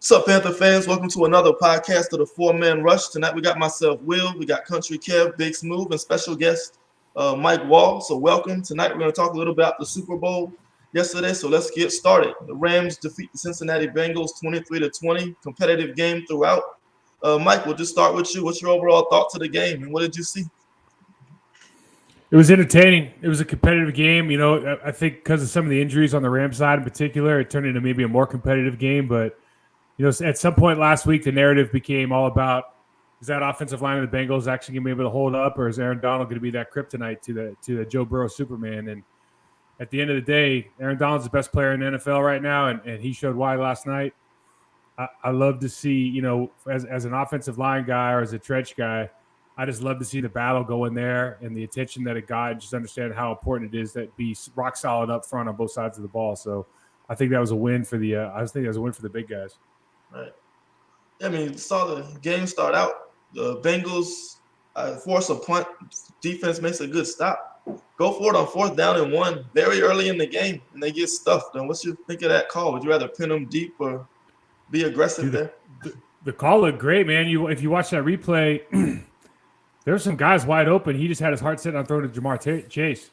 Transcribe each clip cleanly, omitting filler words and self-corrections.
What's up, Panther fans? Welcome to another podcast of the Four-Man Rush. Tonight we got myself, Will, we got Country Kev, Big Smooth, and special guest Mike Wahle. So welcome. Tonight we're going to talk a little about the Super Bowl yesterday. So let's get started. The Rams defeat the Cincinnati Bengals 23-20. Competitive game throughout. Mike, we'll just start with you. What's your overall thoughts of the game, and what did you see? It was entertaining. It was a competitive game. You know, I think because of some of the injuries on the Rams side in particular, it turned into maybe a more competitive game. But, you know, at some point last week, the narrative became all about, is that offensive line of the Bengals actually going to be able to hold up, or is Aaron Donald going to be that kryptonite to the Joe Burrow Superman? And at the end of the day, Aaron Donald's the best player in the NFL right now, and he showed why last night. I love to see, you know, as an offensive line guy or as a trench guy, I just love to see the battle go in there and the attention that it got, and just understand how important it is that be rock solid up front on both sides of the ball. So I think that was a win for the big guys. Right. I mean, saw the game start out. The Bengals force a punt. Defense makes a good stop. Go for it on 4th down and 1 very early in the game, and they get stuffed. And what's you think of that call? Would you rather pin them deep or be aggressive there? The call looked great, man. If you watch that replay, there were some guys wide open. He just had his heart set on throwing to Jamar Chase.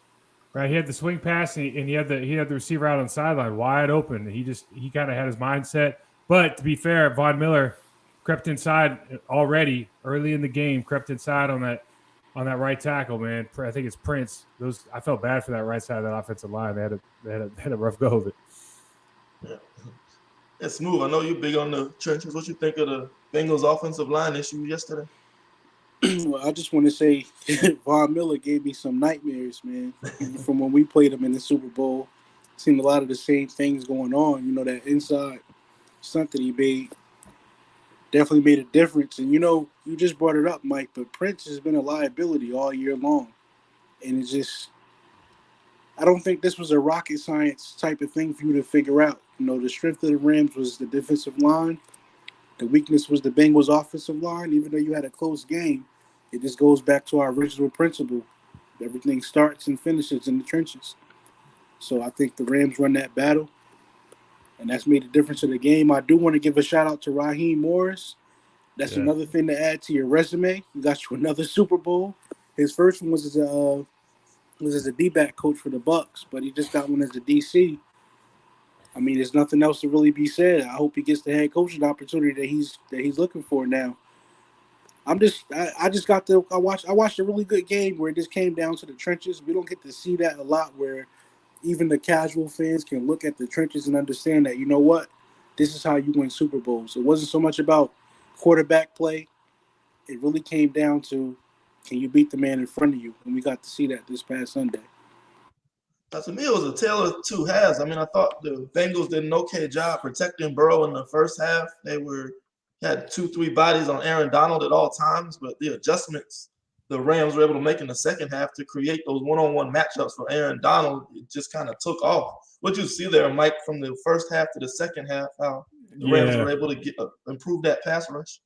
Right, he had the swing pass, and he had the receiver out on the sideline wide open. He kind of had his mindset. But to be fair, Von Miller crept inside already early in the game. Crept inside on that right tackle, man. I think it's Prince. I felt bad for that right side of that offensive line. They had a rough go of it. Yeah. It's Smooth. I know you're big on the trenches. What you think of the Bengals offensive line issue yesterday? Well, I just want to say Von Miller gave me some nightmares, man, from when we played him in the Super Bowl. Seen a lot of the same things going on. You know, that inside stunt that he made definitely made a difference. And, you know, you just brought it up, Mike, but Prince has been a liability all year long. And it's just, I don't think this was a rocket science type of thing for you to figure out. You know, the strength of the Rams was the defensive line. The weakness was the Bengals offensive line. Even though you had a close game, it just goes back to our original principle. Everything starts and finishes in the trenches. So I think the Rams run that battle, and that's made a difference in the game. I do want to give a shout-out to Raheem Morris. That's another thing to add to your resume. You got you another Super Bowl. His first one was as a D-back coach for the Bucs, but he just got one as a DC. I mean, there's nothing else to really be said. I hope he gets the head coaching opportunity that he's looking for now. I watched a really good game where it just came down to the trenches. We don't get to see that a lot, where even the casual fans can look at the trenches and understand that, you know what, this is how you win Super Bowls. It wasn't so much about quarterback play. It really came down to, can you beat the man in front of you? And we got to see that this past Sunday. To me, it was a tale of two halves. I mean, I thought the Bengals did an okay job protecting Burrow in the first half. They had 2-3 bodies on Aaron Donald at all times, but the adjustments the Rams were able to make in the second half to create those one-on-one matchups for Aaron Donald, it just kind of took off. What you see there, Mike, from the first half to the second half, how the Rams were able to improve that pass rush?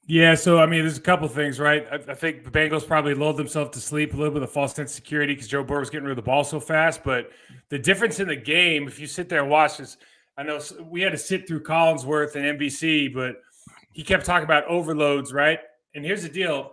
Yeah, so, I mean, there's a couple things, right? I think the Bengals probably lulled themselves to sleep a little bit of false sense of security because Joe Burrow was getting rid of the ball so fast. But the difference in the game, if you sit there and watch this, I know we had to sit through Collinsworth and NBC, but he kept talking about overloads, right? And here's the deal.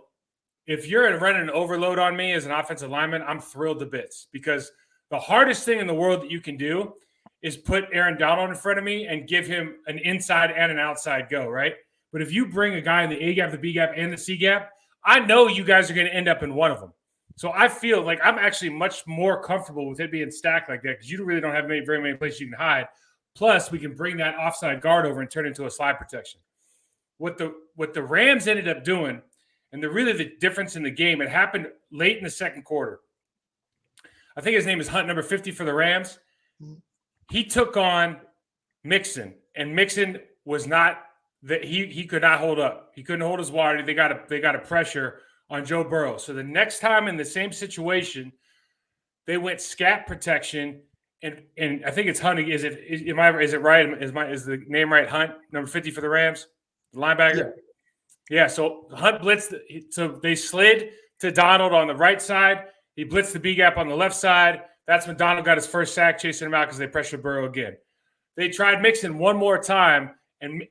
If you're running an overload on me as an offensive lineman, I'm thrilled to bits, because the hardest thing in the world that you can do is put Aaron Donald in front of me and give him an inside and an outside go, right? But if you bring a guy in the A gap, the B gap, and the C gap, I know you guys are going to end up in one of them. So I feel like I'm actually much more comfortable with it being stacked like that, because you really don't have very many places you can hide. Plus, we can bring that offside guard over and turn it into a slide protection. What the Rams ended up doing, and the difference in the game, it happened late in the second quarter. I think his name is Hunt, number 50 for the Rams. He took on Mixon, and Mixon was not that he could not hold up. He couldn't hold his water. They got a pressure on Joe Burrow. So the next time in the same situation, they went scat protection, and I think it's Hunt. Is it right? Is the name right? Hunt, number 50 for the Rams, the linebacker. Yeah. So Hunt blitzed. So they slid to Donald on the right side. He blitzed the B gap on the left side. That's when Donald got his first sack, chasing him out because they pressured Burrow again. They tried Mixon one more time, and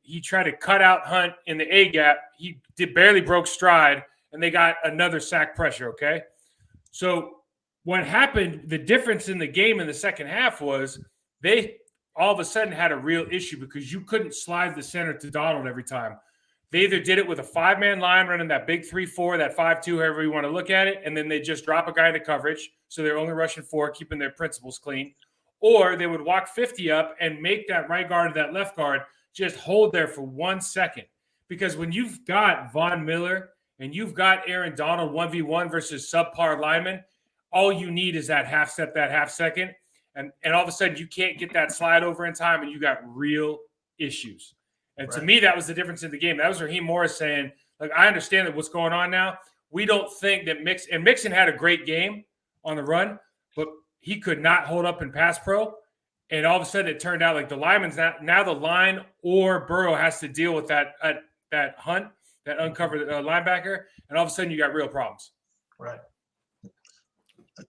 he tried to cut out Hunt in the A gap. He barely broke stride, and they got another sack pressure, okay? So what happened, the difference in the game in the second half was they all of a sudden had a real issue because you couldn't slide the center to Donald every time. They either did it with a 5-man line running that big 3-4, that 5-2, however you want to look at it, and then they just drop a guy into coverage, so they're only rushing 4, keeping their principles clean. Or they would walk 50 up and make that right guard or that left guard just hold there for 1 second. Because when you've got Von Miller and you've got Aaron Donald 1v1 versus subpar linemen, all you need is that half step, that half second. And all of a sudden you can't get that slide over in time and you got real issues. And to me, that was the difference in the game. That was Raheem Morris saying, like, I understand that what's going on now. We don't think that Mixon had a great game on the run, but he could not hold up in pass pro. And all of a sudden it turned out like the lineman's now the line or Burrow has to deal with that Hunt, that uncovered linebacker. And all of a sudden you got real problems. Right.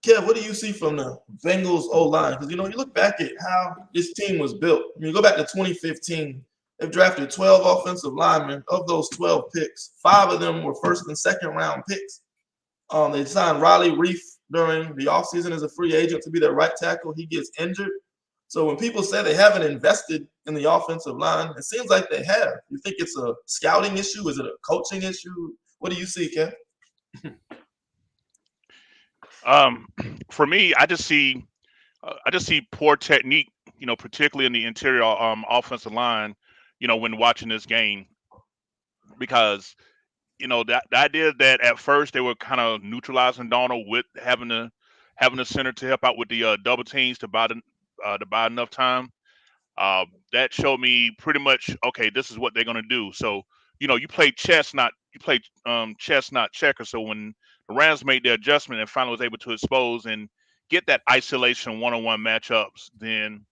Kev, what do you see from the Bengals O-Line? Because, you look back at how this team was built. When you go back to 2015, they've drafted 12 offensive linemen. Of those 12 picks, 5 of them were first and second round picks. They signed Riley Reef during the offseason as a free agent to be their right tackle. He gets injured. So when people say they haven't invested in the offensive line, it seems like they have. You think it's a scouting issue? Is it a coaching issue? What do you see, Kev? For me, I just see poor technique, particularly in the interior offensive line, when watching this game, because the idea that at first they were kind of neutralizing Donald with having the center to help out with the double teams to buy enough time. That showed me pretty much, okay, this is what they're gonna do. So you play chess, not checker. So when the Rams made their adjustment and finally was able to expose and get that isolation one-on-one matchups, then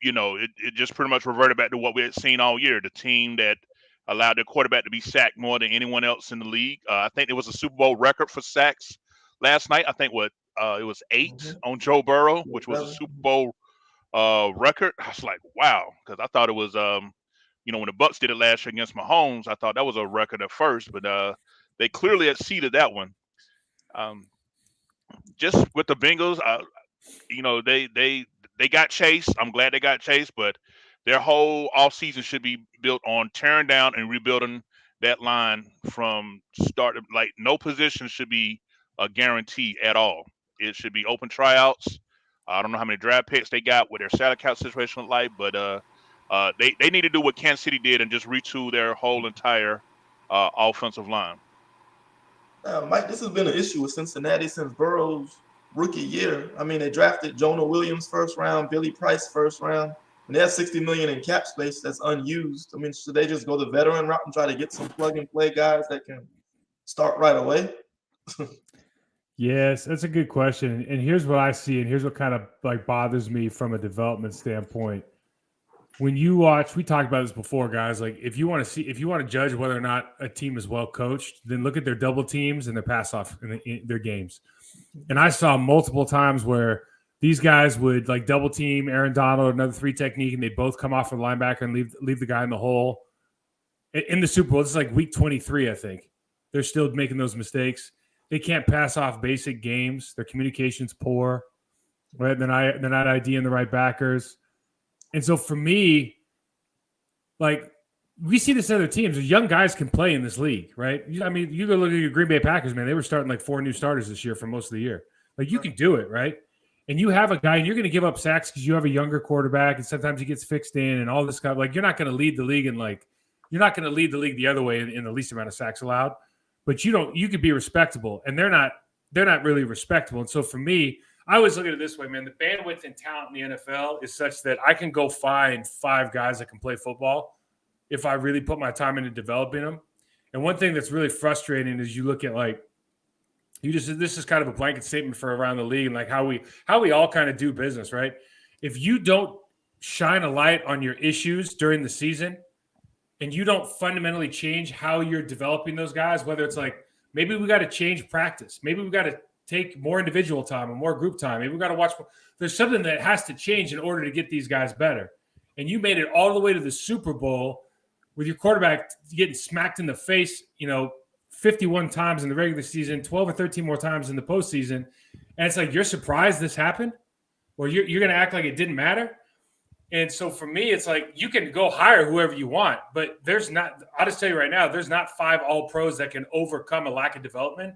it just pretty much reverted back to what we had seen all year. The team that allowed their quarterback to be sacked more than anyone else in the league. I think it was a Super Bowl record for sacks last night. I think it was 8 on Joe Burrow, which was a Super Bowl record. I was like, wow, because I thought it was when the Bucs did it last year against Mahomes, I thought that was a record at first, but they clearly exceeded that one. Just with the Bengals, they got Chase. I'm glad they got Chase, but their whole offseason should be built on tearing down and rebuilding that line from start. Like, no position should be a guarantee at all. It should be open tryouts. I don't know how many draft picks they got, what their salary cap situation look like, but they need to do what Kansas City did and just retool their whole entire offensive line. Mike, this has been an issue with Cincinnati since Burrow's rookie year. I mean, they drafted Jonah Williams first round, Billy Price first round, and they have $60 million in cap space that's unused. I mean, should they just go the veteran route and try to get some plug and play guys that can start right away? Yes, that's a good question. And here's what I see, and here's what kind of like bothers me from a development standpoint. When you watch, we talked about this before, guys. Like, if you want to judge whether or not a team is well coached, then look at their double teams and their pass off in their games. And I saw multiple times where these guys would like double team Aaron Donald, another 3 technique, and they both come off of the linebacker and leave the guy in the hole. In the Super Bowl, it's like week 23, I think. They're still making those mistakes. They can't pass off basic games. Their communication's poor. Right? They're not IDing the right backers. And so for me, like, we see this in other teams. Young guys can play in this league, right? I mean, you go look at your Green Bay Packers, man. They were starting like 4 new starters this year for most of the year. Like, you can do it, right? And you have a guy, and you're going to give up sacks because you have a younger quarterback, and sometimes he gets fixed in and all this stuff. Like, you're not going to lead the league you're not going to lead the league the other way in the least amount of sacks allowed. But you could be respectable, and they're not really respectable. And so for me, I always look at it this way, man. The bandwidth and talent in the NFL is such that I can go find 5 guys that can play football if I really put my time into developing them. And one thing that's really frustrating is you look at this is kind of a blanket statement for around the league and like how we all kind of do business, right? If you don't shine a light on your issues during the season and you don't fundamentally change how you're developing those guys, whether it's like maybe we got to change practice, maybe we got to take more individual time and more group time, maybe we got to watch. There's something that has to change in order to get these guys better. and you made it all the way to the Super Bowl with your quarterback getting smacked in the face, 51 times in the regular season, 12 or 13 more times in the postseason, and it's like you're surprised this happened? Well, you're going to act like it didn't matter? And so for me, it's like you can go hire whoever you want, but I'll just tell you right now, there's not 5 all-pros that can overcome a lack of development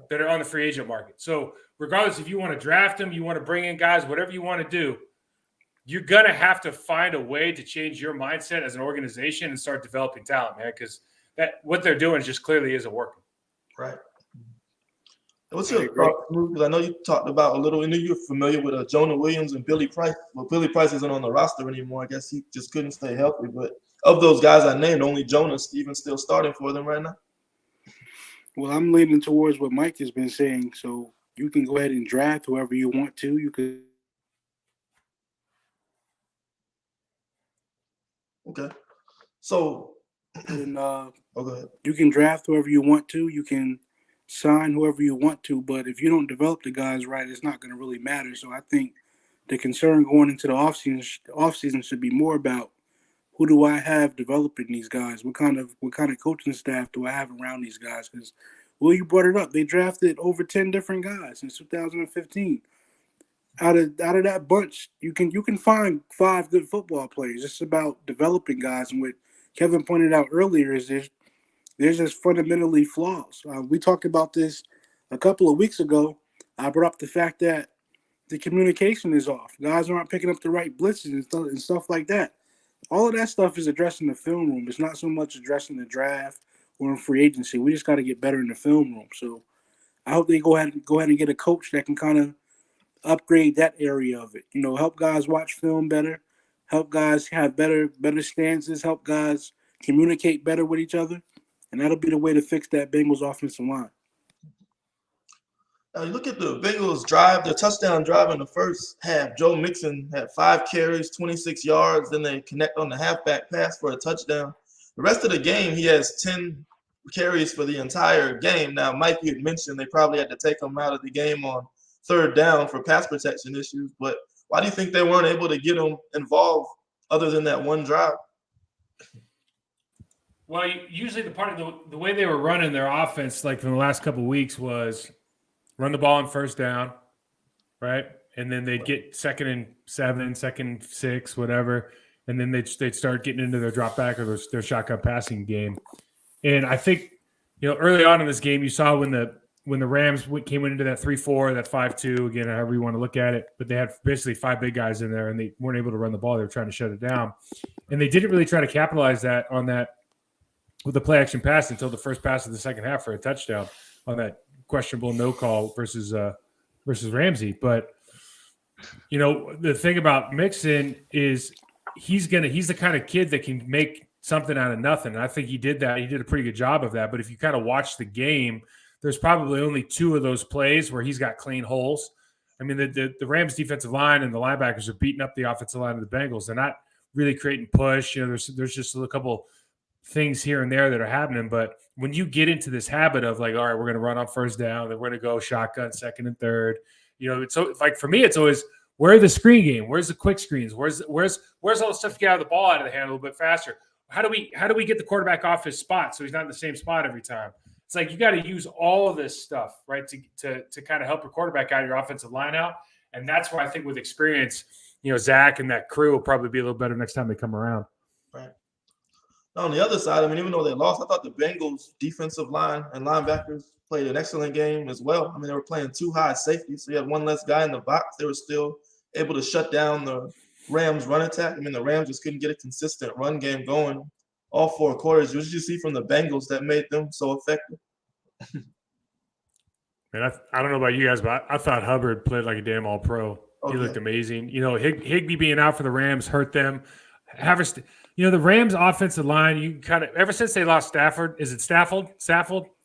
that are on the free agent market. So regardless if you want to draft them, you want to bring in guys, whatever you want to do, you're going to have to find a way to change your mindset as an organization and start developing talent, man, because what they're doing just clearly isn't working. Right. What's your thoughts? Because I know you talked about a little. I know you're familiar with Jonah Williams and Billy Price. Well, Billy Price isn't on the roster anymore. I guess he just couldn't stay healthy. But of those guys I named, only Jonah's even still starting for them right now. Well, I'm leaning towards what Mike has been saying. So you can go ahead and draft whoever you want to. You could. Okay. So. And go ahead. You can draft whoever you want to. You can sign whoever you want to, but if you don't develop the guys right, it's not going to really matter. So I think the concern going into the offseason should be more about who do I have developing these guys? What kind of coaching staff do I have around these guys? Because, well, you brought it up. They drafted over 10 different guys since 2015. Out of that bunch, you can find 5 good football players. It's about developing guys. And what Kevin pointed out earlier is there's just fundamentally flaws. We talked about this a couple of weeks ago. I brought up the fact that the communication is off. Guys aren't picking up the right blitzes and stuff like that. All of that stuff is addressed in the film room. It's not so much addressed in the draft or in free agency. We just got to get better in the film room. So I hope they go ahead and get a coach that can kind of upgrade that area of it. Help guys watch film better, help guys have better stances, help guys communicate better with each other. And that'll be the way to fix that Bengals offensive line. Now you look at the Bengals drive, their touchdown drive in the first half. Joe Mixon had 5 carries, 26 yards. Then they connect on the halfback pass for a touchdown. The rest of the game, he has 10 carries for the entire game. Now, Mike, you had mentioned they probably had to take him out of the game on 3rd down for pass protection issues. But why do you think they weren't able to get him involved other than that one drive? Well, usually the part of the way they were running their offense, like from the last couple of weeks, was run the ball on 1st down, right? And then they'd get 2nd and 7, 2nd and 6, whatever, and then they'd start getting into their drop back or their shotgun passing game. And I think early on in this game, you saw when the Rams came into that 3-4, that 5-2, again, however you want to look at it, but they had basically 5 big guys in there, and they weren't able to run the ball. They were trying to shut it down, and they didn't really try to capitalize on that with the play action pass until the first pass of the second half for a touchdown on that questionable no call versus Ramsey. But the thing about Mixon is he's the kind of kid that can make something out of nothing. And I think he did that. He did a pretty good job of that. But if you kind of watch the game, there's probably only 2 of those plays where he's got clean holes. I mean, the Rams defensive line and the linebackers are beating up the offensive line of the Bengals. They're not really creating push. There's just a couple things here and there that are happening. But when you get into this habit of like, all right, we're going to run on 1st down, then we're going to go shotgun 2nd and 3rd. It's so like for me, it's always where are the screen game? Where's the quick screens? Where's all the stuff to get out of the ball out of the hand a little bit faster? How do we get the quarterback off his spot so he's not in the same spot every time? It's like you got to use all of this stuff, right, to kind of help your quarterback out, your offensive line out. And that's where I think with experience, Zach and that crew will probably be a little better next time they come around. Right. On the other side, I mean, even though they lost, I thought the Bengals defensive line and linebackers played an excellent game as well. I mean, they were playing 2 high safeties, so you had 1 less guy in the box. They were still able to shut down the Rams run attack. I mean, the Rams just couldn't get a consistent run game going all 4 quarters. What did you see from the Bengals that made them so effective? Man, I don't know about you guys, but I thought Hubbard played like a damn all-pro. He looked amazing. Higbee being out for the Rams hurt them. The Rams offensive line, you kind of ever since they lost Stafford, is it Stafford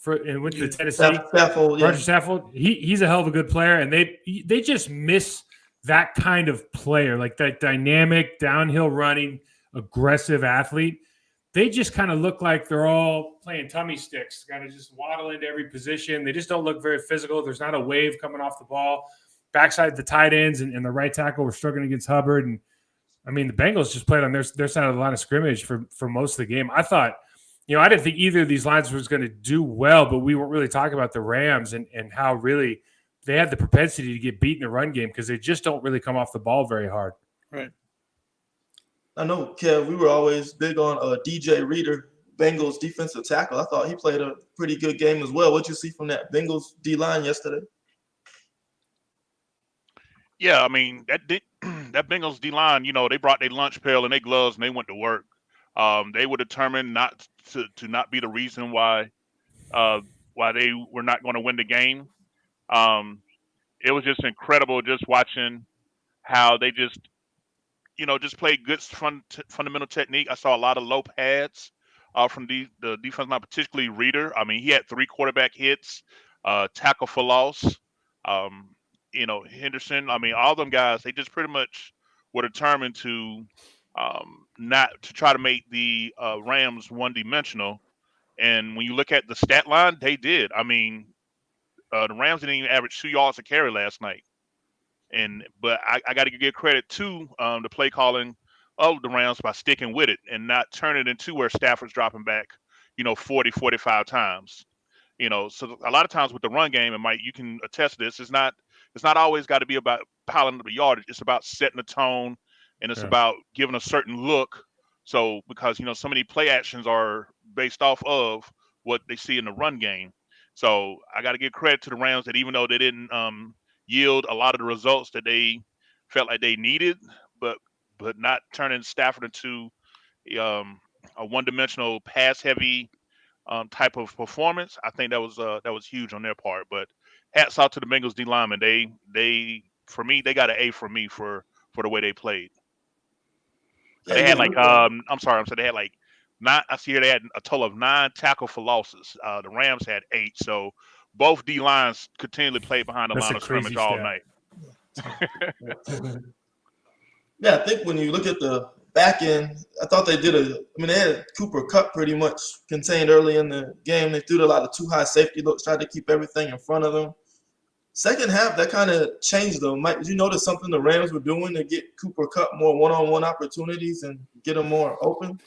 and went to Tennessee? Stafford, yeah. Roger Stafford. He's a hell of a good player, and they just miss that kind of player, like that dynamic, downhill running, aggressive athlete. They just kind of look like they're all playing tummy sticks, kind of just waddle into every position. They just don't look very physical. There's not a wave coming off the ball. Backside the tight ends and the right tackle were struggling against Hubbard. And I mean, the Bengals just played on their side of the line of scrimmage for most of the game. I thought, I didn't think either of these lines was going to do well, but we weren't really talking about the Rams and how really they had the propensity to get beat in the run game because they just don't really come off the ball very hard. Right. I know, Kev, we were always big on DJ Reader, Bengals defensive tackle. I thought he played a pretty good game as well. What'd you see from that Bengals D-line yesterday? Yeah, I mean that Bengals D-line, they brought their lunch pail and their gloves and they went to work. They were determined not to not be the reason why they were not going to win the game. It was just incredible just watching how they just played good fundamental technique. I saw a lot of low pads from the defense line, particularly Reader. I mean, he had 3 quarterback hits, tackle for loss. Henderson. I mean, all them guys, they just pretty much were determined to not to try to make the Rams one-dimensional. And when you look at the stat line, they did. I mean, the Rams didn't even average 2 yards a carry last night. But I got to give credit to the play calling of the Rams by sticking with it and not turning it into where Stafford's dropping back, 40, 45 times. So a lot of times with the run game, and Mike, you can attest to this, it's not always got to be about piling up the yardage. It's about setting the tone, and it's about giving a certain look. So because so many play actions are based off of what they see in the run game. So I got to give credit to the Rams that even though they didn't yield a lot of the results that they felt like they needed, but not turning Stafford into a one-dimensional pass-heavy type of performance. I think that was huge on their part. But hats off to the Bengals D linemen. They for me, they got an A from me for the way they played. Yeah, they had they had like 9. I see here they had a total of 9 tackle for losses. The Rams had 8. So both D lines continually played behind the line of scrimmage all night. Yeah, I think when you look at the back end, I thought they they had Cooper Kupp pretty much contained early in the game. They threw a lot of too high safety looks, tried to keep everything in front of them. Second half, that kind of changed them. Mike, did you notice something the Rams were doing to get Cooper Kupp more one-on-one opportunities and get him more open?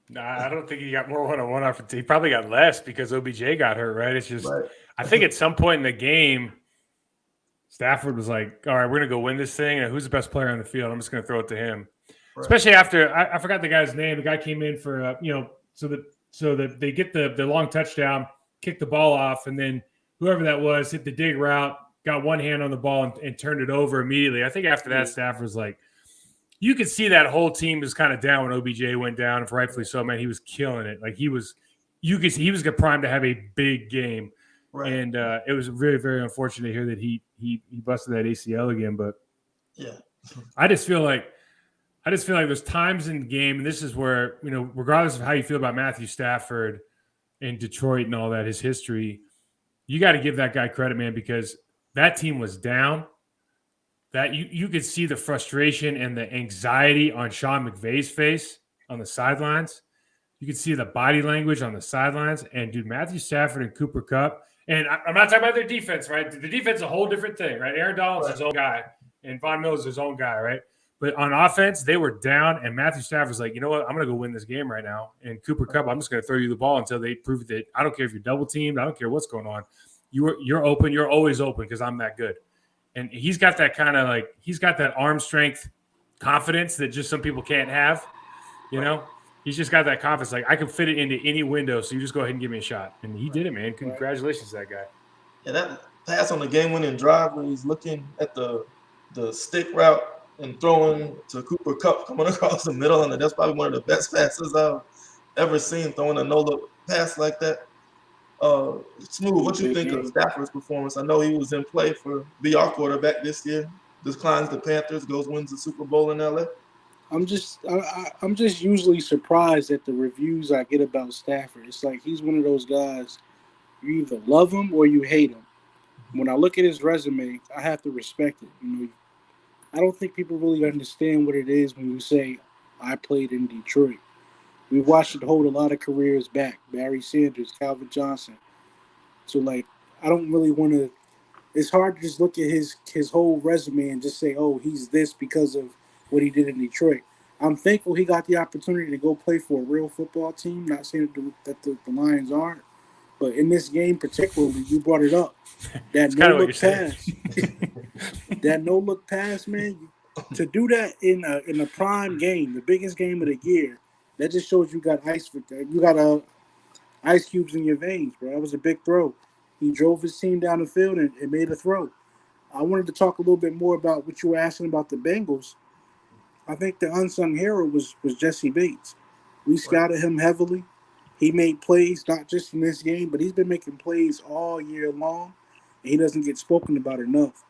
Nah, I don't think he got more one-on-one opportunity. He probably got less because OBJ got hurt, right? It's just I think at some point in the game, Stafford was like, all right, we're going to go win this thing. And who's the best player on the field? I'm just going to throw it to him. Right. Especially after I forgot the guy's name. The guy came in for so that they get the long touchdown, kick the ball off, and then whoever that was hit the dig route, got one hand on the ball and turned it over immediately. I think after that, Stafford was like, you could see that whole team was kind of down when OBJ went down, and rightfully so. Man, he was killing it. Like he was primed to have a big game, right. And it was very, very unfortunate to hear that he busted that ACL again. But yeah, I just feel like there's times in the game, and this is where regardless of how you feel about Matthew Stafford and Detroit and all that, his history, you got to give that guy credit, man, because that team was down. That you could see the frustration and the anxiety on Sean McVay's face on the sidelines. You could see the body language on the sidelines. And, dude, Matthew Stafford and Cooper Kupp, and I'm not talking about their defense, right? The defense is a whole different thing, right? Aaron Donald's his own guy, and Von Miller's his own guy, right? But on offense, they were down, and Matthew Stafford was like, you know what? I'm going to go win this game right now. And Cooper Kupp, I'm just going to throw you the ball until they prove that I don't care if you're double teamed. I don't care what's going on. You're open. You're always open because I'm that good. And he's got that kind of he's got that arm strength confidence that just some people can't have, He's just got that confidence. Like, I can fit it into any window, so you just go ahead and give me a shot. And he did it, man. Congratulations to that guy. Yeah, that pass on the game-winning drive where he's looking at the stick route and throwing to Cooper Kupp coming across the middle, and that's probably one of the best passes I've ever seen, throwing a no-look pass like that. Smooth, what you think of Stafford's performance? I know he was in play for be our quarterback this year. Declines the Panthers, wins the Super Bowl in LA. I'm just usually surprised at the reviews I get about Stafford. It's like he's one of those guys, you either love him or you hate him. When I look at his resume, I have to respect it. I don't think people really understand what it is when you say, I played in Detroit. We watched it hold a lot of careers back. Barry Sanders, Calvin Johnson. So, I don't really want to – it's hard to just look at his whole resume and just say, oh, he's this because of what he did in Detroit. I'm thankful he got the opportunity to go play for a real football team. Not saying that the Lions aren't, but in this game particularly, you brought it up. That It's no kind of what you're look saying. pass, that no look pass, man. To do that in a prime game, the biggest game of the year, that just shows you got ice cubes in your veins, bro. That was a big throw. He drove his team down the field and made a throw. I wanted to talk a little bit more about what you were asking about the Bengals. I think the unsung hero was Jesse Bates. We scouted him heavily. He made plays not just in this game, but he's been making plays all year long, and he doesn't get spoken about enough.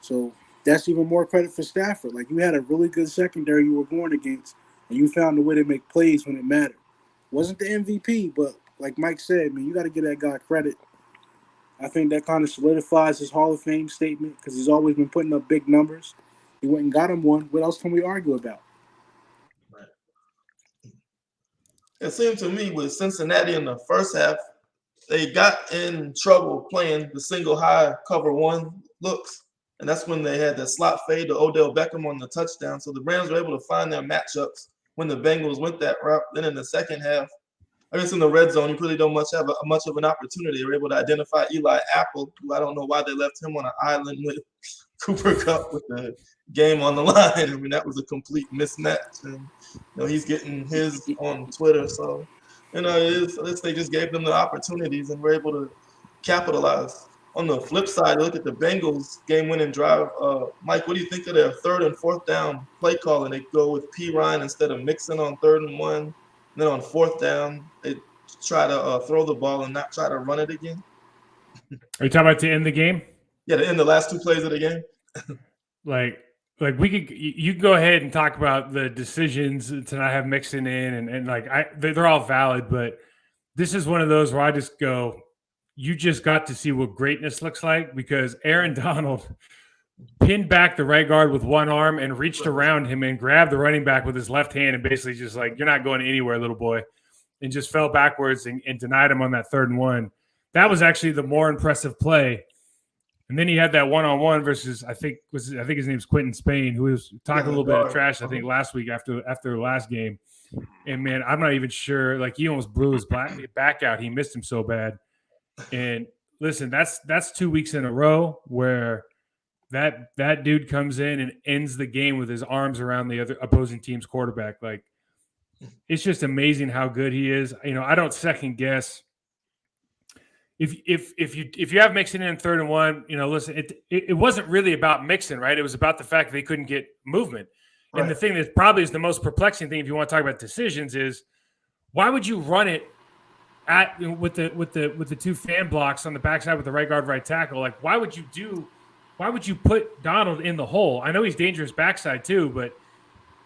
So that's even more credit for Stafford. Like, you had a really good secondary you were going against, and you found a way to make plays when it mattered. Wasn't the MVP, but like Mike said, man, you got to give that guy credit. I think that kind of solidifies his Hall of Fame statement because he's always been putting up big numbers. He went and got him one. What else can we argue about? Right. It seemed to me with Cincinnati in the first half, they got in trouble playing the single high cover one looks. And that's when they had that slot fade to Odell Beckham on the touchdown. So the Rams were able to find their matchups when the Bengals went that route. Then in the second half, I guess in the red zone, you really don't have much of an opportunity. They were able to identify Eli Apple, who I don't know why they left him on an island with Cooper Kupp with the game on the line. I mean, that was a complete mismatch. And he's getting his on Twitter. So, at least they just gave them the opportunities and were able to capitalize. On the flip side, look at the Bengals game-winning drive. Mike, what do you think of their third and fourth down play calling? They go with P. Ryan instead of Mixon on 3rd and 1. And then on 4th down, they try to throw the ball and not try to run it again. Are you talking about to end the game? Yeah, to end the last 2 plays of the game. Like you can go ahead and talk about the decisions to not have Mixon in, and like they're all valid, but this is one of those where I just go, you just got to see what greatness looks like, because Aaron Donald pinned back the right guard with one arm and reached around him and grabbed the running back with his left hand and basically just like, you're not going anywhere, little boy, and just fell backwards and denied him on that 3rd and 1. That was actually the more impressive play. And then he had that one-on-one versus I think his name's Quentin Spain, who was talking a little bit of trash, I think, last week after the last game. And man, I'm not even sure. Like, he almost blew his back out. He missed him so bad. And listen, that's 2 weeks in a row where that dude comes in and ends the game with his arms around the other opposing team's quarterback. Like, it's just amazing how good he is. I don't second guess. If you have Mixon in 3rd and 1, listen, it wasn't really about Mixon, right? It was about the fact that they couldn't get movement. Right. And the thing that probably is the most perplexing thing, if you want to talk about decisions, is why would you run it with the 2 fan blocks on the backside with the right guard, right tackle? Like, why would you put Donald in the hole? I know he's dangerous backside too, but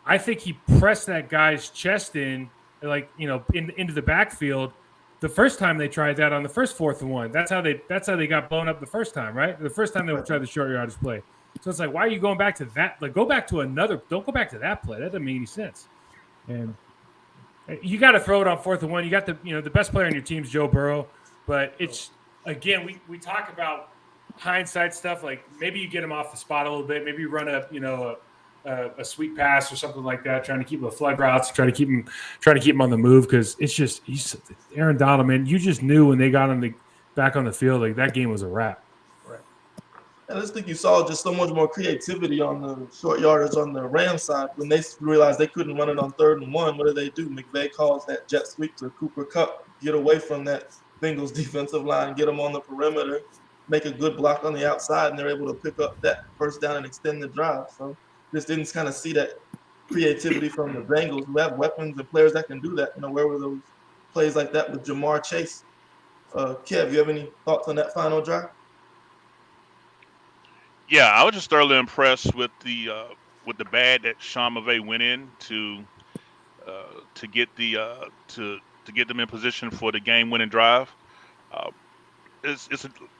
I think he pressed that guy's chest in, like, into the backfield. The first time they tried that on the first 4th and 1, that's how they got blown up the first time, right? The first time they tried the short yardage play. So it's like, why are you going back to that? Like, go back to another. Don't go back to that play. That doesn't make any sense. And you got to throw it on 4th and 1. You got the best player on your team's Joe Burrow, but it's, again, we talk about hindsight stuff. Like, maybe you get him off the spot a little bit. Maybe you run a sweet pass or something like that, trying to keep him flood routes, trying to keep him on the move, because he's Aaron Donald, man. You just knew when they got him back on the field, like, that game was a wrap. Right. And I just think you saw just so much more creativity on the short yardage on the Rams side when they realized they couldn't run it on 3rd and 1. What do? McVay calls that jet sweep to Cooper Kupp, get away from that Bengals defensive line, get them on the perimeter, make a good block on the outside, and they're able to pick up that first down and extend the drive. So just didn't kind of see that creativity from the Bengals, who have weapons and players that can do that. Where were those plays like that with Jamar Chase? Kev, you have any thoughts on that final drive? Yeah, I was just thoroughly impressed with the bad that Sean McVay went in to get to get them in position for the game-winning drive. It's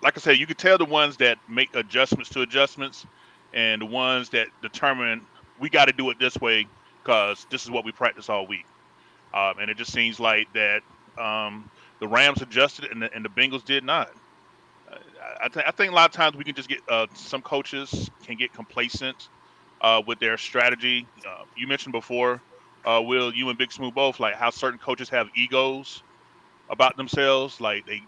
like I said, you could tell the ones that make adjustments and the ones that determine we got to do it this way because this is what we practice all week. And it just seems like that the Rams adjusted and the Bengals did not. I think a lot of times we can just get some coaches can get complacent with their strategy. You mentioned before Will, you and Big Smooth both, like how certain coaches have egos about themselves, like they,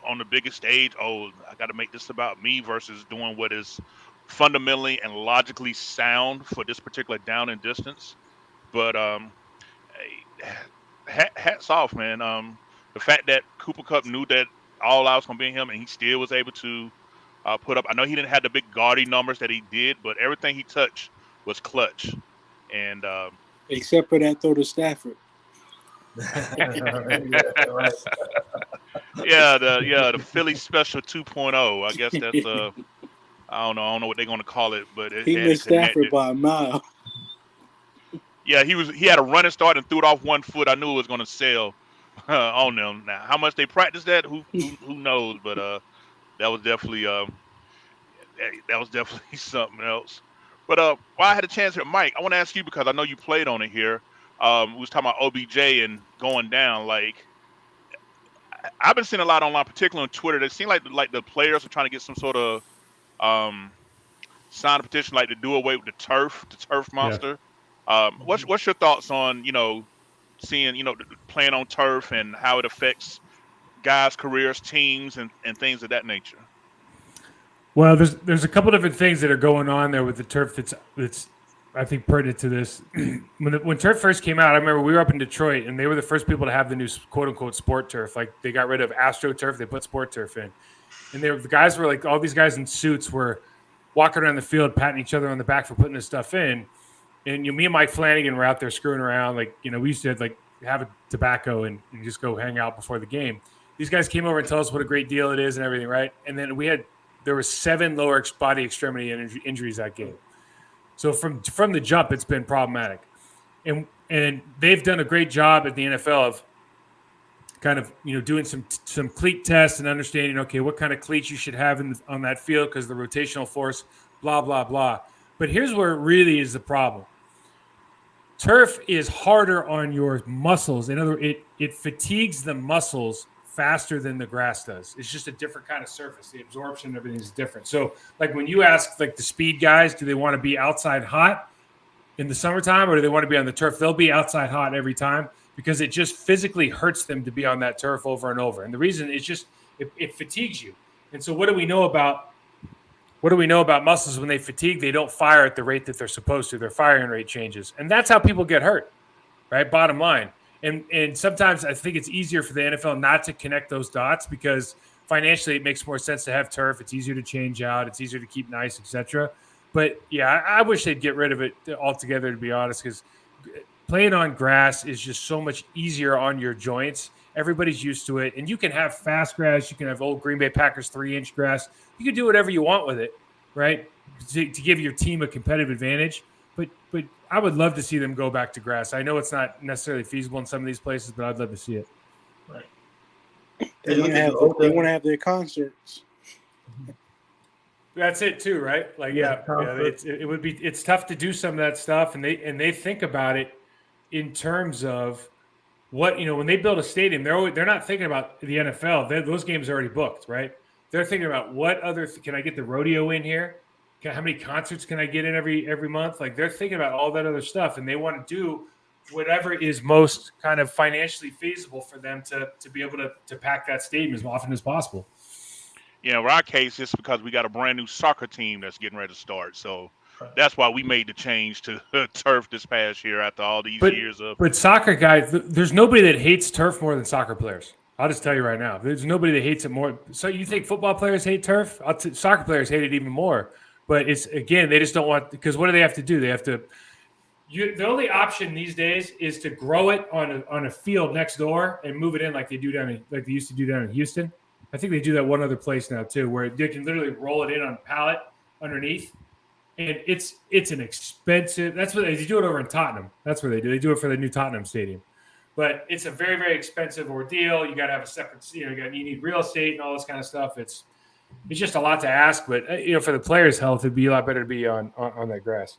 on the biggest stage, oh, I got to make this about me versus doing what is fundamentally and logically sound for this particular down and distance. But hey, hats off, man. The fact that Cooper Cup knew that all out was gonna be him, and he still was able to put up. I know he didn't have the big gaudy numbers that he did, but everything he touched was clutch. And except for that throw to Stafford. Right. the Philly Special 2.0. I guess that's I don't know what they're gonna call it, but he missed Stafford by a mile. Yeah, he had a running start and threw it off one foot. I knew it was gonna sell on them. Now, how much they practiced that, who knows? But that was definitely something else. But while I had a chance here, Mike, I want to ask you because I know you played on it here. We was talking about OBJ and going down. Like I've been seeing a lot online, particularly on Twitter. It seems like the players are trying to get some sort of sign a petition, like to do away with the turf monster. What's your thoughts on seeing playing on turf and how it affects guys' careers, teams, and things of that nature? Well, there's a couple different things that are going on there with the turf that's I think pertinent to this. When turf first came out, I remember we were up in Detroit and they were the first people to have the new quote unquote sport turf. Like they got rid of AstroTurf, they put sport turf in, and the guys were like all these guys in suits were walking around the field patting each other on the back for putting this stuff in. And me and Mike Flanagan were out there screwing around. Like, we used to have a tobacco and just go hang out before the game. These guys came over and tell us what a great deal it is and everything, right? And then there were 7 lower body extremity injuries that game. So from the jump, it's been problematic. And they've done a great job at the NFL of kind of, doing some cleat tests and understanding, okay, what kind of cleats you should have on that field because the rotational force, blah, blah, blah. But here's where it really is the problem. Turf is harder on your muscles. In other words, it fatigues the muscles faster than the grass does. It's just a different kind of surface. The absorption and everything is different. So, like when you ask like the speed guys, do they want to be outside hot in the summertime or do they want to be on the turf? They'll be outside hot every time because it just physically hurts them to be on that turf over and over. And the reason is just it fatigues you. And so what do we know about muscles when they fatigue? They don't fire at the rate that they're supposed to. Their firing rate changes. And that's how people get hurt, right? Bottom line. And sometimes I think it's easier for the NFL not to connect those dots because financially it makes more sense to have turf. It's easier to change out. It's easier to keep nice, etc. But, yeah, I wish they'd get rid of it altogether, to be honest, because playing on grass is just so much easier on your joints. Everybody's used to it. And you can have fast grass. You can have old Green Bay Packers 3-inch grass. You can do whatever you want with it, right, to give your team a competitive advantage. But I would love to see them go back to grass. I know it's not necessarily feasible in some of these places, but I'd love to see it. Right. They want to have their concerts. That's it too, right? Like, it's tough to do some of that stuff, and they think about it in terms of what when they build a stadium, they're not thinking about the NFL. Those games are already booked, right? They're thinking about what other can I get the rodeo in here? How many concerts can I get in every month? Like they're thinking about all that other stuff, and they want to do whatever is most kind of financially feasible for them to be able to pack that stadium as often as possible. Yeah, in our case, it's because we got a brand new soccer team that's getting ready to start. So that's why we made the change to turf this past year after all these years of. But soccer guys, there's nobody that hates turf more than soccer players. I'll just tell you right now, there's nobody that hates it more. So you think football players hate turf? Soccer players hate it even more. But it's again, they just don't want because what do they have to do? They have to. The only option these days is to grow it on a field next door and move it in like they used to do down in Houston. I think they do that one other place now too, where they can literally roll it in on a pallet underneath, and it's an expensive. That's what they do it over in Tottenham. That's where they do. They do it for the new Tottenham stadium, but it's a very very expensive ordeal. You got to have a separate. You need real estate and all this kind of stuff. It's just a lot to ask, but for the players' health, it'd be a lot better to be on that grass.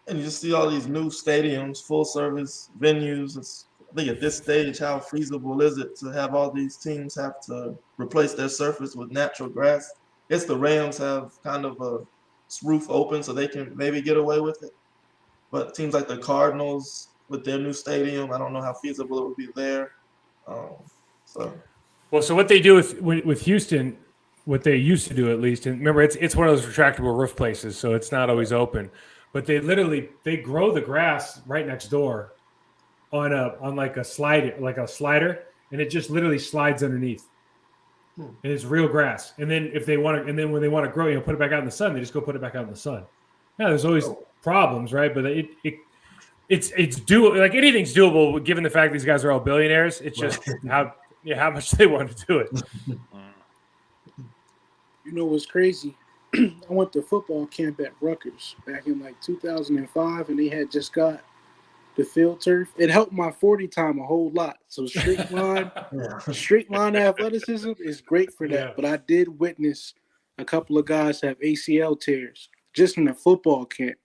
And you just see all these new stadiums, full service venues. I think at this stage, how feasible is it to have all these teams have to replace their surface with natural grass? I guess the Rams have kind of a roof open so they can maybe get away with it. But teams like the Cardinals with their new stadium, I don't know how feasible it would be there. So what they do with Houston, what they used to do at least, and remember it's one of those retractable roof places, so it's not always open. But they grow the grass right next door on like a slider, and it just literally slides underneath. And it's real grass. And then when they want to grow, put it back out in the sun, they just go put it back out in the sun. Now there's always problems, right? But it's doable. Like anything's doable, given the fact these guys are all billionaires. It's just how much they want to do it. You know what's crazy? I went to football camp at Rutgers back in like 2005, and they had just got the field turf. It helped my 40 time a whole lot. So straight line athleticism is great for that. Yeah. But I did witness a couple of guys have ACL tears just in a football camp.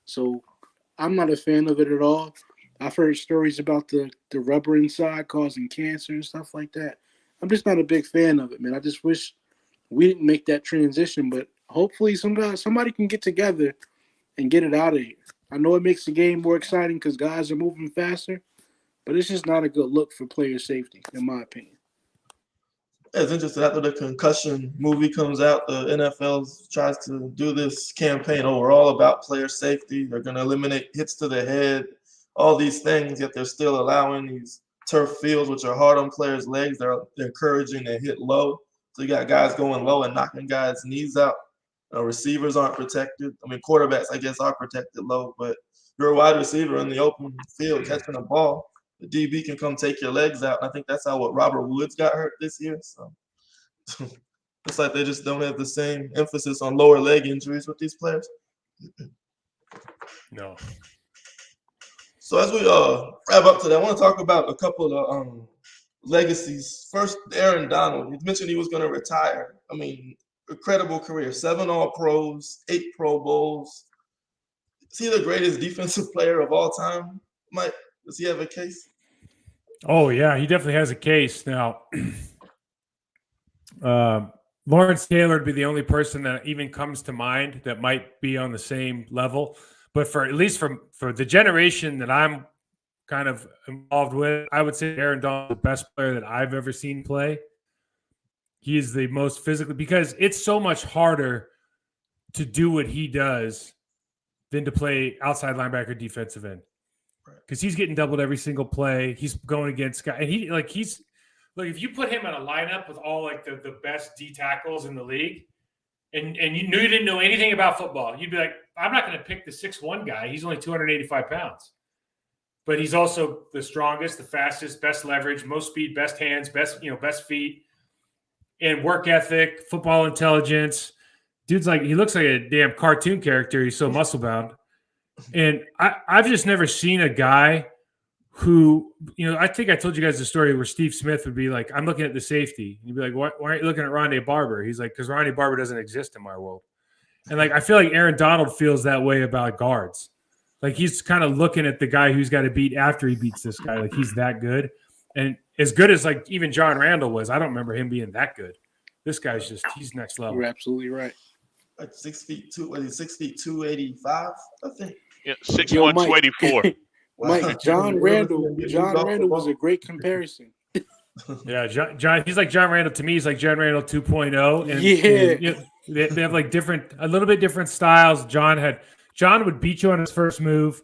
So I'm not a fan of it at all. I've heard stories about the rubber inside causing cancer and stuff like that. I'm just not a big fan of it, man. I just wish we didn't make that transition, but hopefully somebody can get together and get it out of here. I know it makes the game more exciting because guys are moving faster, but it's just not a good look for player safety, in my opinion. it's interesting. After the concussion movie comes out, the NFL tries to do this campaign overall about player safety. They're going to eliminate hits to the head, all these things, yet they're still allowing these turf fields, which are hard on players' legs. They're encouraging to hit low. So you got guys going low and knocking guys' knees out. Receivers aren't protected. I mean, quarterbacks, I guess, are protected low, but you're a wide receiver in the open field catching a ball. The DB can come take your legs out. And I think that's how Robert Woods got hurt this year. So it's like they just don't have the same emphasis on lower leg injuries with these players. No. So as we wrap up today, I want to talk about a couple of legacies. First, Aaron Donald. You mentioned he was going to retire. I mean, incredible career. 7 All-Pros, 8 Pro Bowls. Is he the greatest defensive player of all time, Mike? Does he have a case? Oh, yeah, he definitely has a case. Now, Lawrence Taylor would be the only person that even comes to mind that might be on the same level. But for at least for the generation that I'm kind of involved with, I would say Aaron Donald is the best player that I've ever seen play. He is the most physically, because it's so much harder to do what he does than to play outside linebacker, defensive end. Because he's getting doubled every single play. He's going against guys, and if you put him in a lineup with all like the best D tackles in the league, and you knew you didn't know anything about football, you'd be like, I'm not going to pick the 6'1" guy. He's only 285 pounds. But he's also the strongest, the fastest, best leverage, most speed, best hands, best feet, and work ethic, football intelligence. Dude's like, he looks like a damn cartoon character. He's so muscle bound. And I've just never seen a guy who, I think I told you guys the story where Steve Smith would be like, I'm looking at the safety. And you'd be like, why aren't you looking at Rondé Barber? He's like, because Rondé Barber doesn't exist in my world. And like, I feel like Aaron Donald feels that way about guards. Like he's kind of looking at the guy who's got to beat after he beats this guy. Like he's that good. And as good as like even John Randall was, I don't remember him being that good. This guy's he's next level. You're absolutely right. Like 6'2", 285, I think. Yeah, 6'1", 284. Mike, John Randall was a great comparison. Yeah, John. He's like John Randall to me. He's like John Randall 2.0. And, yeah, they have like a little bit different styles. John would beat you on his first move.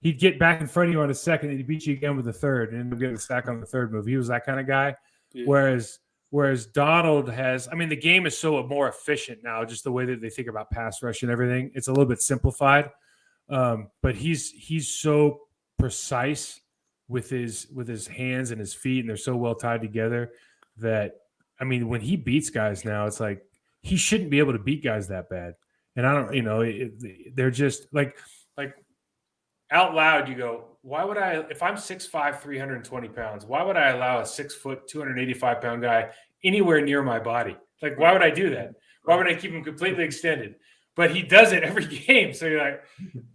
He'd get back in front of you on his second, and he'd beat you again with the third, and he'd get a sack on the third move. He was that kind of guy. Yeah. Whereas Donald has, I mean, the game is so more efficient now, just the way that they think about pass rush and everything. It's a little bit simplified, but he's so precise with his hands and his feet, and they're so well tied together that, I mean, when he beats guys now, it's like he shouldn't be able to beat guys that bad. And I don't, they're just like out loud, you go, why would I, if I'm 6'5", 320 pounds, why would I allow a 6 foot, 285 pound guy anywhere near my body? Like, why would I do that? Why would I keep him completely extended? But he does it every game. So you're like,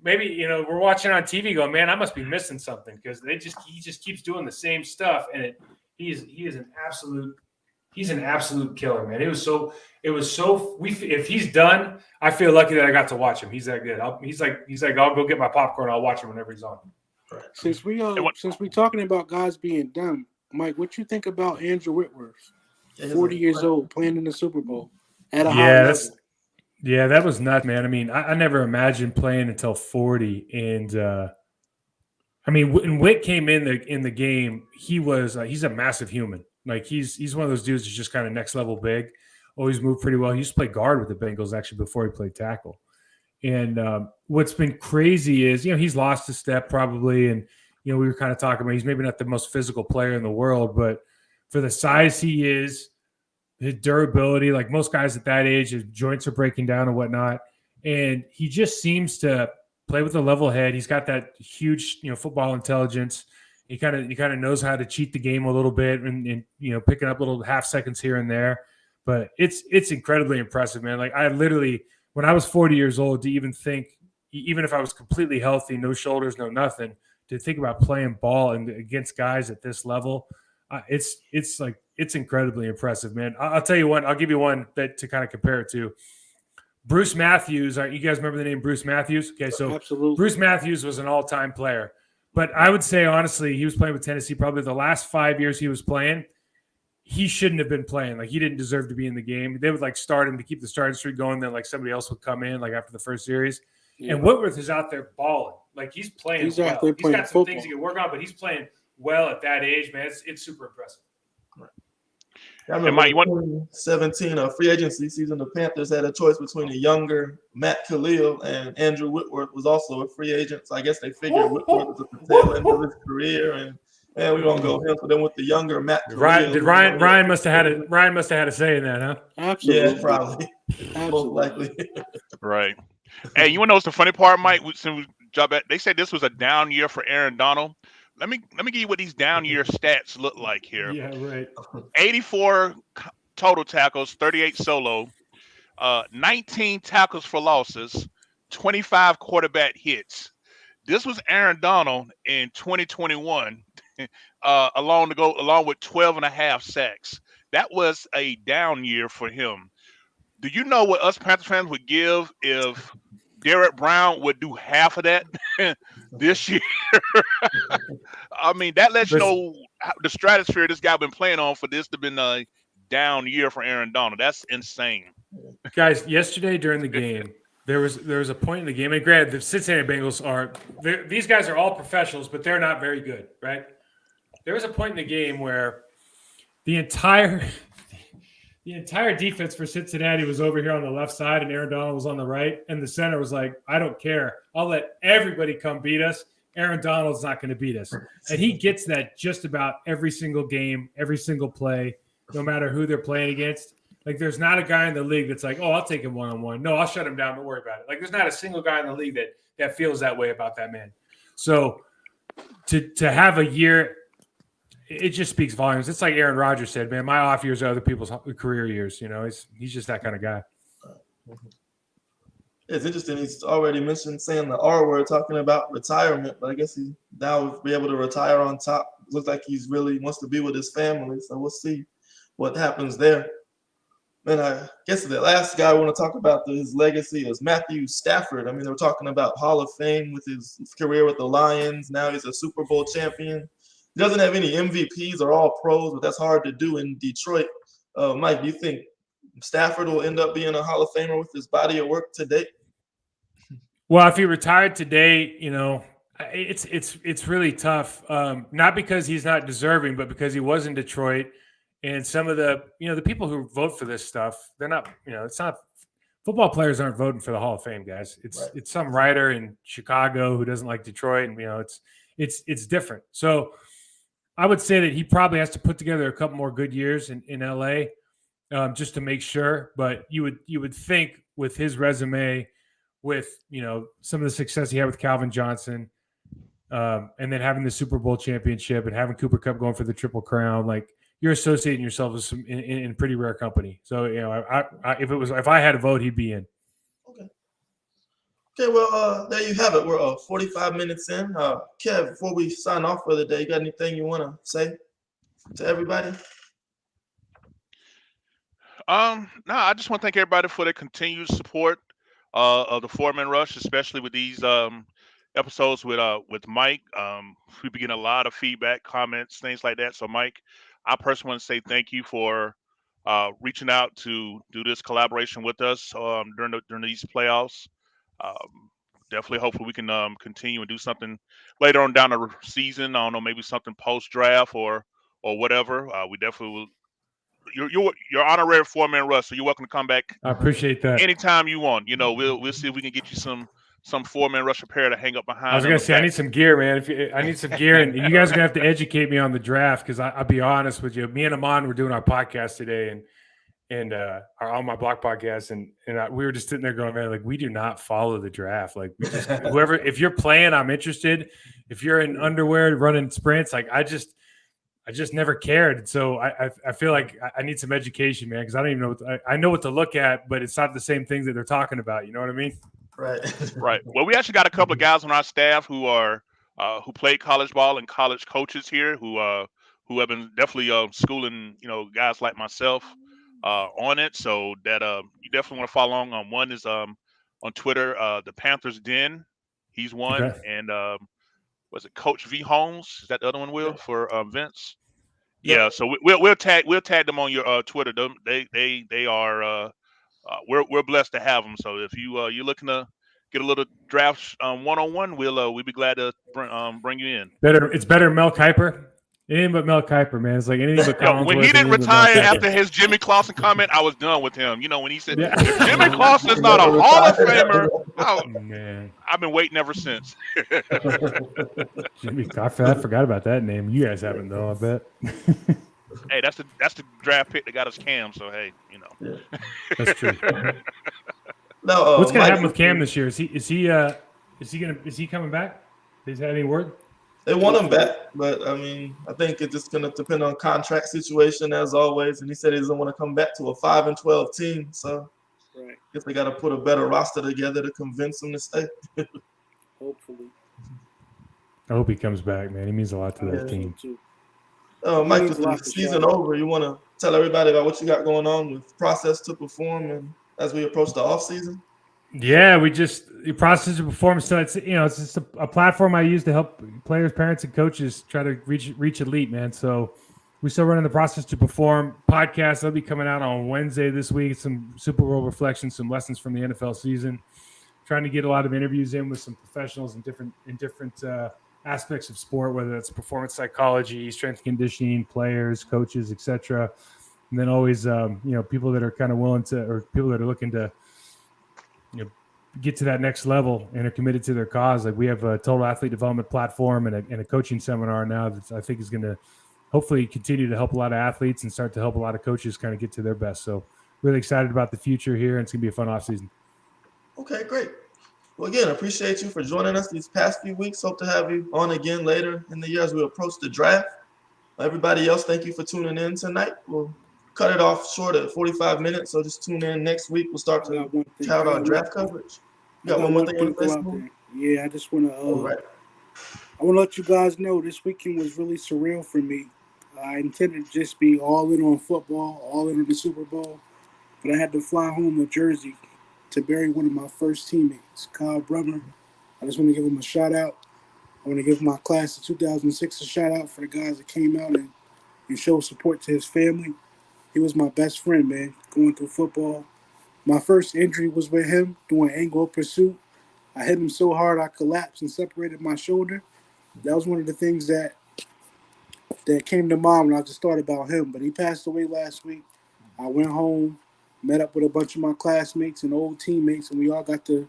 maybe, we're watching on TV going, man, I must be missing something because he just keeps doing the same stuff. And he is an absolute He's an absolute killer, man. It was so. If he's done, I feel lucky that I got to watch him. He's that good. He's like I'll go get my popcorn. I'll watch him whenever he's on. Since we talking about guys being done, Mike, what you think about Andrew Whitworth, 40 years old, playing in the Super Bowl at a high level? Yeah, that was nuts, man. I mean, I never imagined playing until 40, and I mean, when Witt came in the game, he's a massive human. Like he's one of those dudes who's just kind of next level big. Always moved pretty well. He used to play guard with the Bengals actually before he played tackle. And what's been crazy is, he's lost a step probably. And, we were kind of talking about he's maybe not the most physical player in the world, but for the size he is, his durability, like most guys at that age, his joints are breaking down and whatnot. And he just seems to play with a level head. He's got that huge, football intelligence. He kind of knows how to cheat the game a little bit and picking up little half seconds here and there. But it's incredibly impressive, man. Like I literally, when I was 40 years old, to even think, even if I was completely healthy, no shoulders, no nothing, to think about playing ball and against guys at this level, it's incredibly impressive, man. I'll tell you one. I'll give you one that to kind of compare it to. Bruce Matthews. You guys remember the name Bruce Matthews? Okay, so absolutely. Bruce Matthews was an all-time player, but I would say honestly, he was playing with Tennessee probably the last 5 years he was playing. He shouldn't have been playing. Like he didn't deserve to be in the game. They would like start him to keep the starting streak going. Then like somebody else would come in like after the first series. Yeah. And Whitworth is out there balling. Like he's playing. He's got some football. Things he can work on, but he's playing well at that age, man. It's super impressive. Right. I remember in 2017 free agency season, the Panthers had a choice between a younger Matt Khalil and Andrew Whitworth was also a free agent. So I guess they figured Whitworth was at the tail end of his career and we're gonna go him. So then with the younger Matt Khalil, Ryan must have had a say in that, huh? Absolutely. Yeah, probably. Most likely. Right. Hey, you want to know what's the funny part, Mike? They said this was a down year for Aaron Donald. Let me give you what these down year stats look like here. Yeah, right. 84 total tackles, 38 solo, 19 tackles for losses, 25 quarterback hits. This was Aaron Donald in 2021, along with 12 and a half sacks. That was a down year for him. Do you know what us Panthers fans would give if Derek Brown would do half of that this year? I mean, that lets you know the stratosphere this guy been playing on for this to been a down year for Aaron Donald. That's insane. Guys, yesterday during the game, there was a point in the game, and granted, the Cincinnati Bengals these guys are all professionals, but they're not very good, right? There was a point in the game where the entire defense for Cincinnati was over here on the left side, and Aaron Donald was on the right, and the center was like, I don't care. I'll let everybody come beat us. Aaron Donald's not going to beat us. And he gets that just about every single game, every single play, no matter who they're playing against. Like, there's not a guy in the league that's like, oh, I'll take him one-on-one. No, I'll shut him down. Don't worry about it. Like, there's not a single guy in the league that feels that way about that man. So to have a year, it just speaks volumes. It's like Aaron Rodgers said, man, my off years are other people's career years. He's just that kind of guy. It's interesting. He's already mentioned saying the R word, talking about retirement, but I guess he now will be able to retire on top. Looks like he's really wants to be with his family, so we'll see what happens there. And I guess the last guy I want to talk about his legacy is Matthew Stafford. I mean, they were talking about Hall of Fame with his career with the Lions. Now he's a Super Bowl champion. He doesn't have any MVPs or all pros, but that's hard to do in Detroit. Mike, do you think Stafford will end up being a Hall of Famer with his body of work today? Well, if he retired today, it's really tough. Not because he's not deserving, but because he was in Detroit. And some of the people who vote for this stuff, they're not, it's not football players aren't voting for the Hall of Fame, guys. It's some writer in Chicago who doesn't like Detroit, and it's different. So I would say that he probably has to put together a couple more good years in LA just to make sure. But you would think with his resume, with some of the success he had with Calvin Johnson, and then having the Super Bowl championship and having Cooper Kupp going for the Triple Crown, like, you're associating yourself with some in pretty rare company. So if I had a vote, he'd be in. Okay. Well, there you have it. We're 45 minutes in. Kev, before we sign off for the day, you got anything you want to say to everybody? No, I just want to thank everybody for their continued support of the Four-Man Rush, especially with these episodes with Mike. We've been getting a lot of feedback, comments, things like that. So, Mike, I personally want to say thank you for reaching out to do this collaboration with us during these playoffs. Definitely, hopefully, we can continue and do something later on down the season. I don't know, maybe something post draft or whatever. We definitely will. You're honorary Four-Man Rush, so you're welcome to come back I appreciate that. anytime you want. We'll see if we can get you some Four-Man Rush apparel to hang up behind. I was gonna say I need some gear, man. I need some gear, and you guys are gonna have to educate me on the draft because I'll be honest with you. Me and Amon were doing our podcast today, and our On My Block podcast, and we were just sitting there going, man, like we do not follow the draft. Like we just whoever, if you're playing, I'm interested. If you're in underwear running sprints, like I just never cared. So I feel like I need some education, man, because I don't even know. I know what to look at, but it's not the same things that they're talking about. You know what I mean? Right. Right. Well, we actually got a couple of guys on our staff who played college ball and college coaches here who have been definitely schooling guys like myself on it. So that you definitely want to follow along. One is on Twitter, the Panthers Den. He's one, Okay. and was it Coach V Holmes? Is that the other one, Will, for Vince? Yep. Yeah. So we'll tag them on your Twitter. They are we're blessed to have them. So if you're looking to get a little draft 1-on-1, we'll be glad to bring you in. It's better Mel Kiper. Anything but Mel Kiper, man. It's like anything but Collinsworth. When he didn't retire after his Jimmy Clausen comment, I was done with him. When he said, if Jimmy Clausen is not a Hall of Famer, Man. I've been waiting ever since. Jimmy, I forgot about that name. You guys haven't though, I bet. Hey, that's the draft pick that got us Cam. So hey, That's true. No, What's gonna Mike, happen with Cam this year? Is he coming back? Has he had any word? They want him back, but I mean, I think it's just gonna depend on contract situation as always. And he said he doesn't want to come back to a 5-12 team, so Right. I guess they got to put a better roster together to convince him to stay. Hopefully. I hope he comes back, man. He means a lot to that Yeah. team. Too. Mike, means with a the lot for season sure. over, you want to tell everybody about what you got going on with Process to Perform and as we approach the off season? Yeah, the process of performance. So it's just a platform I use to help players, parents, and coaches try to reach elite, man. So we still running the Process to Perform podcast. That'll be coming out on Wednesday this week. Some Super Bowl reflections, some lessons from the NFL season. Trying to get a lot of interviews in with some professionals in different aspects of sport, whether that's performance psychology, strength and conditioning, players, coaches, etc. And then always people that are kind of willing to, or people that are looking to get to that next level and are committed to their cause. Like we have a total athlete development platform and a coaching seminar now that I think is going to hopefully continue to help a lot of athletes and start to help a lot of coaches kind of get to their best. So really excited about the future here, and it's going to be a fun off season. Okay, great. Well, again, appreciate you for joining us these past few weeks. Hope to have you on again later in the year as we approach the draft. Everybody else, thank you for tuning in tonight. We'll cut it off short at 45 minutes, so just tune in next week. We'll start to tout our draft coverage. You got one more thing on Facebook? Yeah, I just want to. Right. I want to let you guys know this weekend was really surreal for me. I intended to just be all in on football, all in on the Super Bowl, but I had to fly home to Jersey to bury one of my first teammates, Kyle Brummer. I just want to give him a shout out. I want to give my class of 2006 a shout out for the guys that came out and showed support to his family. He was my best friend, man, going through football. My first injury was with him doing angle pursuit. I hit him so hard I collapsed and separated my shoulder. That was one of the things that came to mind when I just thought about him. But he passed away last week. I went home, met up with a bunch of my classmates and old teammates, and we all got to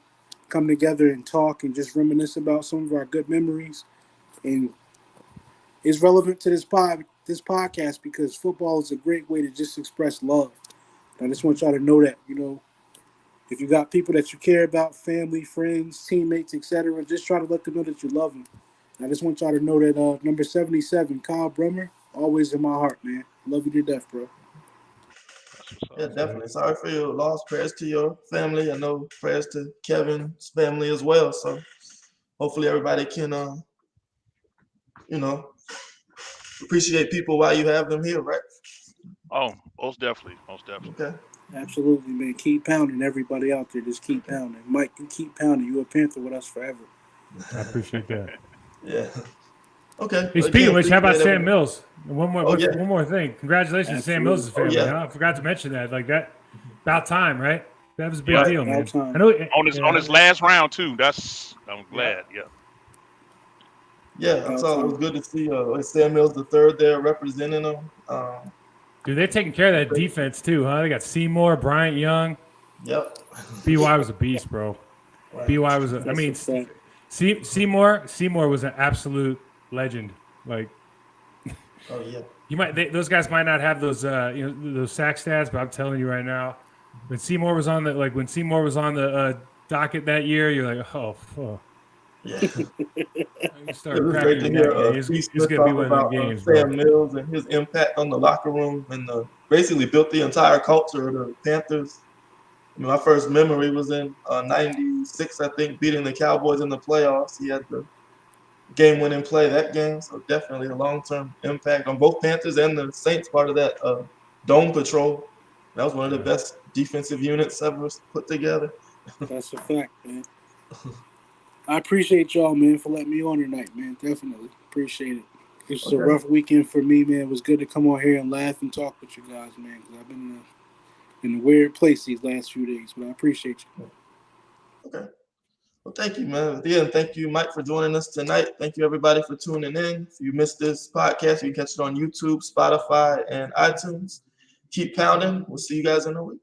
come together and talk and just reminisce about some of our good memories. And it's relevant to this podcast because football is a great way to just express love. I just want y'all to know that, if you got people that you care about, family, friends, teammates, etc., just try to let them know that you love them. I just want y'all to know that number 77, Kyle Brummer, always in my heart, man. Love you to death, bro. Yeah, definitely. Sorry for your loss. Prayers to your family. I know prayers to Kevin's family as well. So hopefully everybody can, appreciate people while you have them here, right? Oh, most definitely, most definitely. Okay. Absolutely, man. Keep pounding, everybody out there. Just keep pounding. Mike, you keep pounding. You a Panther with us forever. I appreciate that. Yeah. Okay. Hey, speaking Again, of which, how about appreciate Sam everyone. Mills? One more, Oh yeah. one more thing. Congratulations to Sam Absolutely. Mills' Oh family. yeah. Huh? I forgot to mention that. Like that, about time, right? That was a big Yeah, Right. deal, About man. time. I know. on Yeah, his last round too. I'm Yeah. glad. Yeah. Yeah. I About saw it was time. good to see Sam Mills the third there representing them. dude, they're taking care of that defense too, huh? They got Seymour, Bryant Young. Yep. BY was a beast, bro. Right. BY was. I That's a mean, fact. Seymour was an absolute legend. Like Oh yeah. those guys might not have those those sack stats, but I'm telling you right now, when Seymour was on the docket that year, you're like, oh, fuck. Yeah. You It start was cracking great your to neck, hear man. Steve It's Smith gonna be talk one of them about games, Sam bro. Mills and his impact on the locker room and basically built the entire culture of the Panthers. I mean, my first memory was in '96, I think, beating the Cowboys in the playoffs. He had the game-winning play that game, so definitely a long-term impact on both Panthers and the Saints. Part of that dome patrol. That was one of the best defensive units ever put together. That's a fact, man. I appreciate y'all, man, for letting me on tonight, man. Definitely appreciate it. This was a Okay. rough weekend for me, man. It was good to come on here and laugh and talk with you guys, man. Because I've been in a weird place these last few days, but I appreciate you. Okay. Well, thank you, man. Yeah, and thank you, Mike, for joining us tonight. Thank you, everybody, for tuning in. If you missed this podcast, you can catch it on YouTube, Spotify, and iTunes. Keep pounding. We'll see you guys in a week.